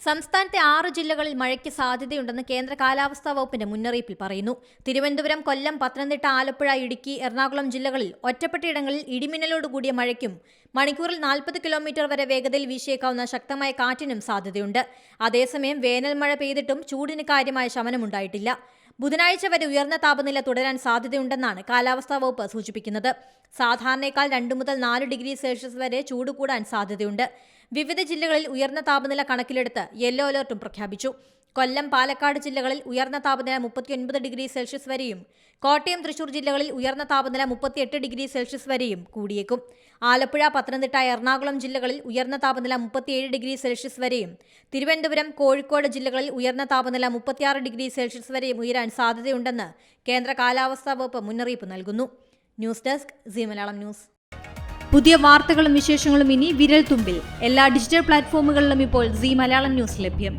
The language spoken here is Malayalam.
സംസ്ഥാനത്തെ 6 ജില്ലകളിൽ മഴയ്ക്ക് സാധ്യതയുണ്ടെന്ന് കേന്ദ്ര കാലാവസ്ഥാ വകുപ്പിന്റെ മുന്നറിയിപ്പിൽ പറയുന്നു. തിരുവനന്തപുരം, കൊല്ലം, പത്തനംതിട്ട, ആലപ്പുഴ, ഇടുക്കി, എറണാകുളം ജില്ലകളിൽ ഒറ്റപ്പെട്ടയിടങ്ങളിൽ ഇടിമിന്നലോടുകൂടിയ മഴയ്ക്കും മണിക്കൂറിൽ 40 കിലോമീറ്റർ വരെ വേഗതയിൽ വീശിയേക്കാവുന്ന ശക്തമായ കാറ്റിനും സാധ്യതയുണ്ട്. അതേസമയം വേനൽ മഴ പെയ്തിട്ടും ചൂടിന് കാര്യമായ ശമനമുണ്ടായിട്ടില്ല. ബുധനാഴ്ച വരെ ഉയർന്ന താപനില തുടരാൻ സാധ്യതയുണ്ടെന്നാണ് കാലാവസ്ഥാ വകുപ്പ് സൂചിപ്പിക്കുന്നത്. സാധാരണയേക്കാൾ 2 മുതൽ 4 ഡിഗ്രി സെൽഷ്യസ് വരെ ചൂട് കൂടാൻ സാധ്യതയുണ്ട്. വിവിധ ജില്ലകളിൽ ഉയർന്ന താപനില കണക്കിലെടുത്ത് യെല്ലോ അലർട്ടും പ്രഖ്യാപിച്ചു. കൊല്ലം, പാലക്കാട് ജില്ലകളിൽ ഉയർന്ന താപനില 39 ഡിഗ്രി സെൽഷ്യസ് വരെയും കോട്ടയം, തൃശൂർ ജില്ലകളിൽ ഉയർന്ന താപനില 38 ഡിഗ്രി സെൽഷ്യസ് വരെയും കൂടിയേക്കും. ആലപ്പുഴ, പത്തനംതിട്ട, എറണാകുളം ജില്ലകളിൽ ഉയർന്ന താപനില 37 ഡിഗ്രി സെൽഷ്യസ് വരെയും തിരുവനന്തപുരം, കോഴിക്കോട് ജില്ലകളിൽ ഉയർന്ന താപനില 36 ഡിഗ്രി സെൽഷ്യസ് വരെയും ഉയരാൻ സാധ്യതയുണ്ടെന്ന് കേന്ദ്ര കാലാവസ്ഥാ വകുപ്പ് മുന്നറിയിപ്പ് നൽകുന്നു. News desk Zee Malayalam news. പുതിയ വാർത്തകളും വിശേഷങ്ങളും ഇനി വിരൽ തുമ്പിൽ. എല്ലാ ഡിജിറ്റൽ പ്ലാറ്റ്ഫോമുകളിലും ഇപ്പോൾ സീ മലയാളം ന്യൂസ് ലഭ്യം.